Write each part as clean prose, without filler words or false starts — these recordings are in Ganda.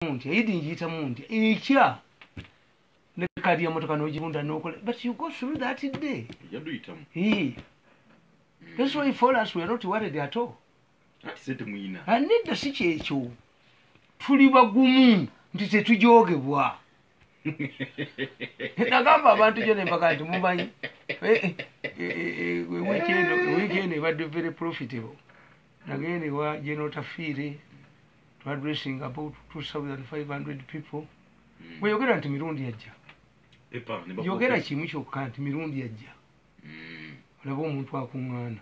munti ayidinjiyita munti ekya ne kadi ya motoka n'ogirunda n'okola, but you go through that day. That's why for us we are not worried at all. Nedda si kyekyo tuli bagumu nti tetujogebwa. Nagamba abantu gyo nembaga nti mumanyi weekend ebadde very profitable. Nagenda ewa General Tafiire to addressing about 2,500 people. Bweyogera nti mirundi yajja yogera kimu kyokka nti mirundi yajja olaba omuntu akuŋŋaana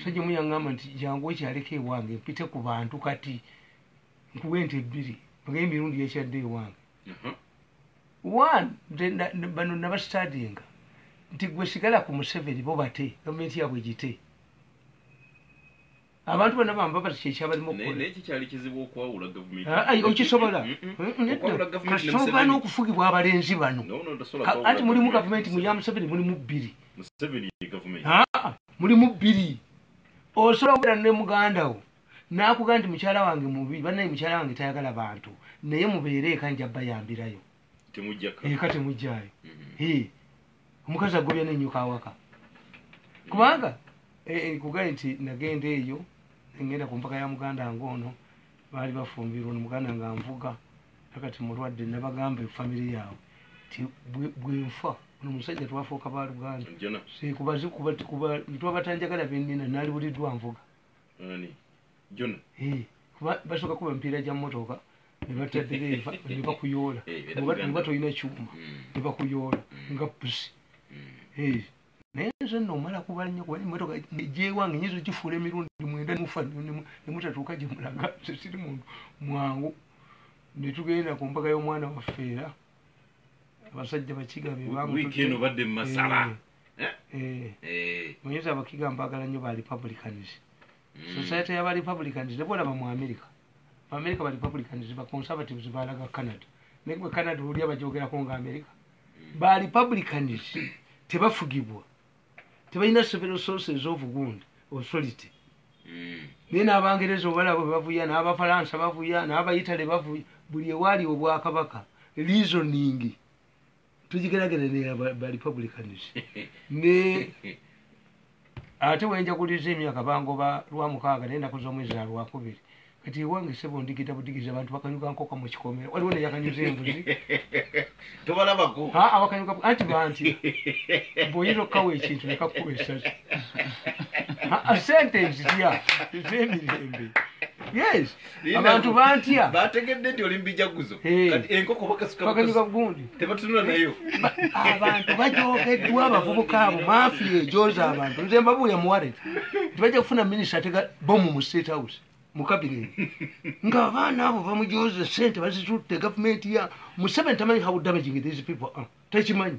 so gye muyaŋŋamba nti jangu ekyaleko ewange mpite ku bantu kati nkuwa ente ebbiri bagee mirundi yekyadde ewange bano nabasitadinga nti gwe sigala ku Museveni bo bate gavumenti yabwe gite abantu bonna bamba bati kyekyabalimu okisobola kasobola n'okufugibwa abalenzi bano anti mulimu gavumenti muya Museveni mulimu bbiri mulimu bbiri osobola okubeera ne muganda wo n'akugamba nti mukyala wange mubi bannaye mukyala wange tayagala bantu naye mubeere eka nja bayambirayo eka temujjaayo omukazi agobya n'ennyuka awaka kubanga kugaye nti nagenda eyo ngenda ku mpaka ya muganda wange ono baali bafumbirwa nomuganda nga nvuga nakati mulwadde nabagamba efamire yaabwe ti bwenfa ono musajja twafuuka baluganda twabatanjagala bennina naalibuliddwa nvuga basooka kuba emipiira gya mmotoka nebataddereeva nebakuyoola oba tolina kyuma nebakuyoola nga pusi naye nze nno omala kuba nnyo kuba emmotoka gyewange nyinza gifuula emirundi 9 mufa nemutatuuka gye mulaga siri muntu mwangu netugenda ku mpaka y'omwana waffeera abasajja bakiga weekend badde masala muyinza abakiga mbagala nnyo ba Republicans society y'aba Republicans nebolaba mu America ba Republicans ba Conservatives balaga Canada naye gwe Canada oli abagyogerako nga America ba Republicans tebafugibwa tebalina several sources of good authority naye n'abangereza obalabo bavuya n'abafalansa bavuya n'abayitale bavuya buli ewaali obwakabaka reasoning tugigeragere ba Republicans ne ate wenjaguliza emyaka bangoba lwa6 naye ennaku z'omwezi za Lwakubiri kati ewange sebo ndigita budigiza abantu bakanyuka nkoka mu kikomera waliwo neyakanyuza embuzi tobalabako abakanyuka anti banti bw'oyinza okukawa ekintu nekakuba essasi sentence tya ez'emirembe yes abantu bantya bategedde nti oli mbijaguzo kati enkoko bakanyuka gundi tebatunula nayo abantu bajogeddwa abavubuka abo mafiya ejoza abantu nze mbabuya muwalet tibajja kufuna minisita atega bomu mu State House mukabire nga abaana abo bamujoze sente bazitutte gavumenti ya Museveni tamanyi how damaging these people are takimanyi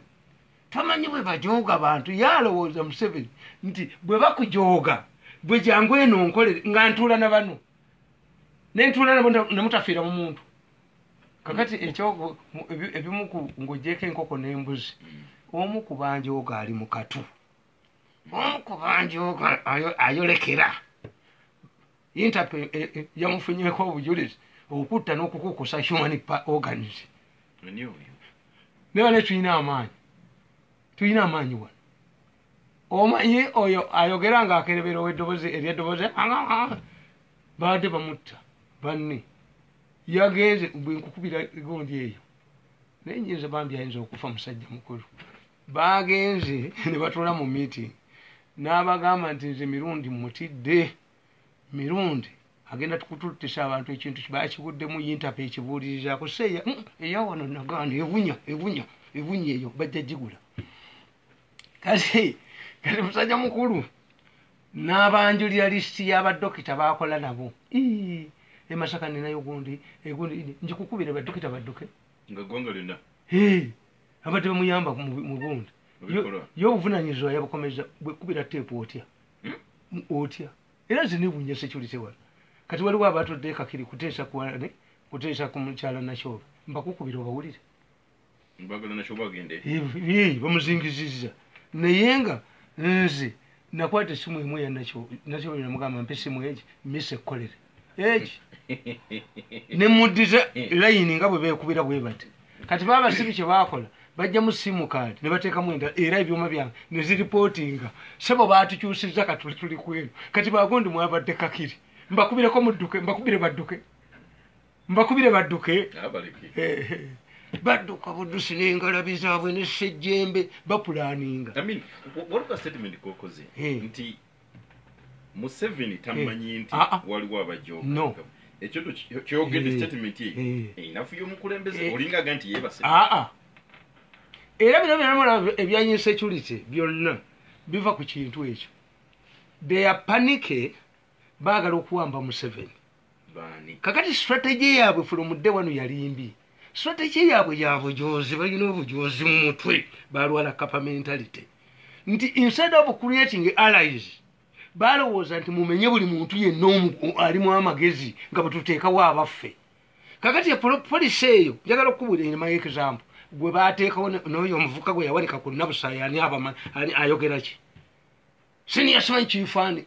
tamanyi bwe bajoga abantu yalowooza Museveni nti bwe bakujoga bwe jangu eno nkolere nga ntuula na bano nentuula nabo nemutafiira mu muntu kakati ekyo ebimu ng'ogyeko enkoko n'embuzi omu ku banjooga ali mu katu omu ku banjooga ayolekera Interpol yamufunyeeko obujulizi okutta n'okukukusa human organs naye tulina amaanyi wano omanyi oyo ayogera ng'akerebera ow'eddobozi ery'eddobozi baadde bamutta banne yagenze bwenkukubira egondi eyo naye nyinza bambi ayinza okufa musajja mukulu bagenze ne batuula mu meeting n'abagamba nti nze mirundi mutidde mirundi agenda tukututtisa abantu ekintu bakiguddemu Interpol ekibuulirizaako seya eyawano naganda ebunya eyo bajja gigula kati musajja mukulu n'abanjulira lisiti y'abadokita bakola nabo emasaka ninayo gundi njikukubira badokita badduke nga ggwanga lyonna abadde bamuyamba mu gundi yo obuvunanyizibwa yabukomeza bwekubira teepu otya era zinebunya security wala kati waliwo abatudde kakiri kuteesa ku mukyala Nakyolo mbakukubira obawulire mbagala Nakyolo bagende bamuzingizizza naye nga nze nakwata essimu emu ya Nakyolo namugamba mpa essimu egi mise ekkolere eki ne muddiza layini nga bwe beekubira bwe bati kati baba sibi kye baakola bajja mu simu kaadi ne bateekamu enda era ebyuma byange ne ziripootinga sebo baatukyusizza kati tuli kweno kati bagondi mwabadde kakiri mbakubireko mudduke mbakubire badduke badduka buddusi n'engalabi zaabwe ne ssejjembe bapulaaninga waliwo statement kokoze nti Museveni tamanyi nti waliwo abajja ekyo kyogedde statement ye inafu y'omukulembeze olingaga nti yeebase era bino byonna ebya security byonna biva ku kintu ekyo they are panic baagala okuwamba Museveni kakati strategy yaabwe from day one yali mbi strategy yaabwe ya bujozi balina obujozi mu mutwe balwala kapa mentality nti instead of creating allies balowooza nti mumenye buli muntu yenna alimu amagezi nga bwetuteekawo abaffe kakati polisi eyo njagala okukubula enyuma y'example gwe baateekawo n'oyo omuvuka gwe yawanika ku nnabusaayani ayogera ki senior simanyi kifaani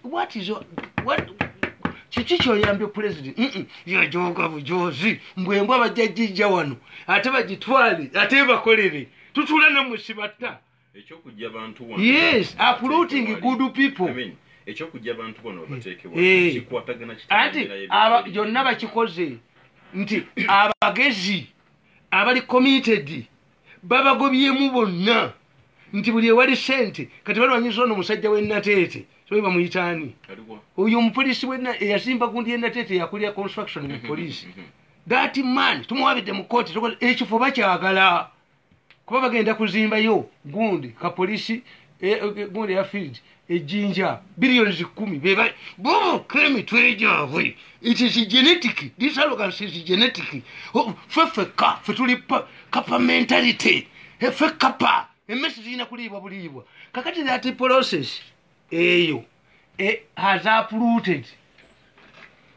kiki kyoyambye president yajoga bujozi mbwembwa bajjajijja wano ate bagitwale ate bakolere tutula namusibatta ekyokujja abantu yes uprooting good people ekyokujja abantu bono bateekebwa kikwatagana anti byonna bakikoze nti abagezi abali committed babagobyemu bonna nti buli ewali sente kati balwanyiza ono omusajja w'ennateete sobe bamuyitaani oyo omupoliisi eyazimba gundi y'ennateete yakulira construction mu poliisi that man tumuwabidde mu kooti ekifo bakyagala kuba bagenda kuzimbayo gundi kapoliisi gundi ya field ejjinja billions 10 boboka emitwe gyabwe it is genetic this arrogance is genetic fe tuli kapa mentality fe kapa emesi zirina kuliibwa buliibwa kakati that process eyo has uprooted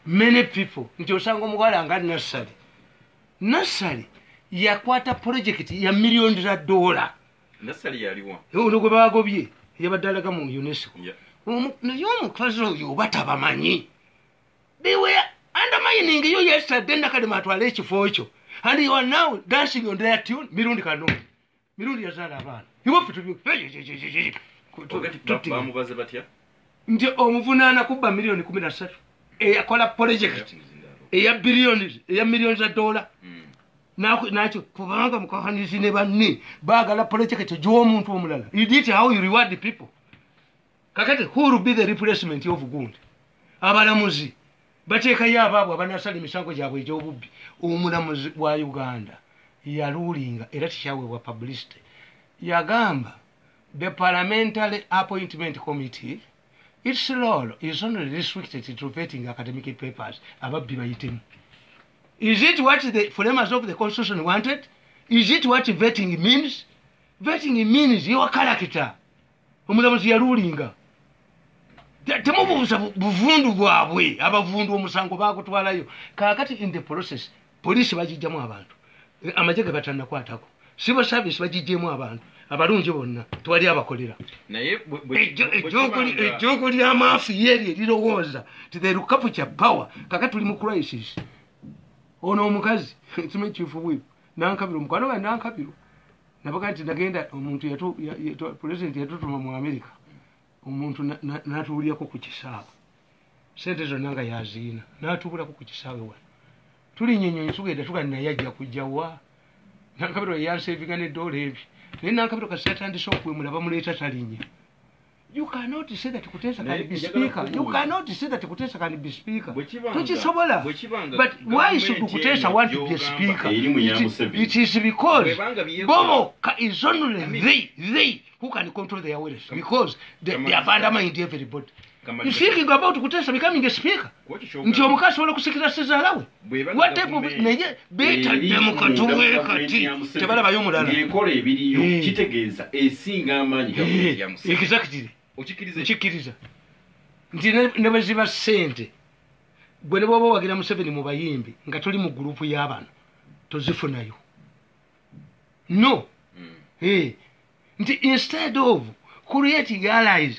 many people nti osanga omuwala nga nassali yakwata project ya millions za dola ono gwe bagobye yabadde alaga mu UNESCO naye omukazi oyo oba tabamanyi they were undermining you yesterday nakalema atwala ekifo ekyo and you are now dancing on their tune mirundi yazaala abaana bamubaze batya nti omuvunaana kubba million 13 eyakola project eya millions za dola nakyo kubanga mukahanizi ne banne baagala project gy'omuntu omulala you did how you reward the people kakati who will be the replacement of Gundi abalamuzi bateekayo abaabwe abanasala emisango gyabwe egy'obubbi omulamuzi wa Uganda yaluulinga era tikyaweebwa publicity yagamba the parliamentary appointment committee its role is only restricted to vetting academic papers ababbi bayitemu. Is it what the framers of the constitution wanted? Is it what vetting means? Vetting means your character. Omulamuzi yaluulinga temubuuza buvundu bwabwe abavundu omusango baagutwalayo kakati in the process poliisi bagijjamu abantu amagye ge batannakwatako civil service bagijjemu abantu abalungi bonna twali abakolera ejjoogo ly'amaafi yeri erirowooza ti the recapture power kakati tuli mu crisis ono omukazi kimanyi kifu bwiru nankabiro mukwano ga nankabiro nabaga nti nagenda omuntu president yatutuma mu America omuntu natuulyako ku kisaawe sente zonna nga yaziina natuubulako ku kisaawe wano tulinyenyonyi tugenda tugani naye ajja kujjawa nankabiro yanseevinga n'edoola ebyo naye nankabiro kasi yatandise okwemula bamuleeta talinya. You cannot say that Kutesa can be speaker. You cannot say that Kutesa can be speaker. But why should Kutesa want to be a speaker? It is because Bobo is only they who can control their words. Because they have undermined everybody. You're thinking about Kutesa becoming a speaker. Nti omukasi wala kusikira sizalawe. What type of beta demokratuwekati tebala bayomulala. Ngekole ebiriyo kitegeeza esinga amaanyi gavumenti ya Museveni. Exactly. Okikiriza nti ne bwe ziba ssente gwe ne bwoba wagira Museveni mu bayimbi nga tuli mu gurupu y'abantu tozifunayo no nti instead of creating allies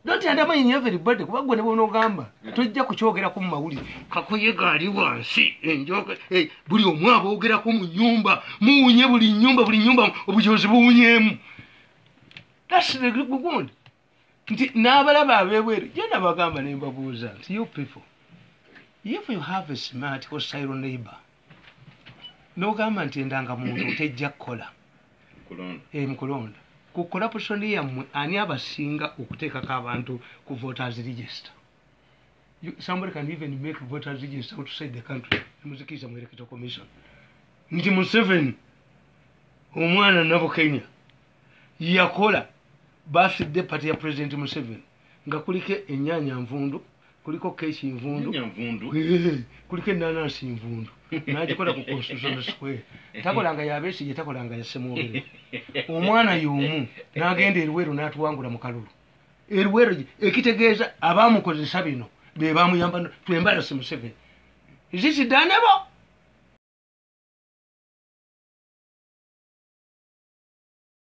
don't undermine everybody kuba gwe ne bonogamba tojja kukyogera mu mawulire kakuyega ali wansi enjoka buli omu abogerako mu nyumba muwunye buli nyumba obujozi buwunyemu. That's the good. Nti n'abalaba abebweru je nabagamba ne mbabuuza nti you people, if you have a smart or silent neighbor nogamba nti endanga muntu tejja kukola mukulonda ku corruption yammwe ani abasinga okuteekako abantu ku voters register. Somebody can even make voters register outside the country. Muzikiza mu electoral commission nti Museveni omwana nabo Kenya yakola birthday party ya President Museveni nga kuliko ennyanya nvundu, kuliko keeki nvundu, kuliko enanasi nvundu n'agikola ku Constitution Square. Takolanga yabeesi takolanga yasemwogere. Omwana y'omu n'agenda eruweru n'atuwangula mu kalulu. Eruweru ekitegeeza abaamukozesa bino be baamuyamba to embarrass Museveni. Is this done ever?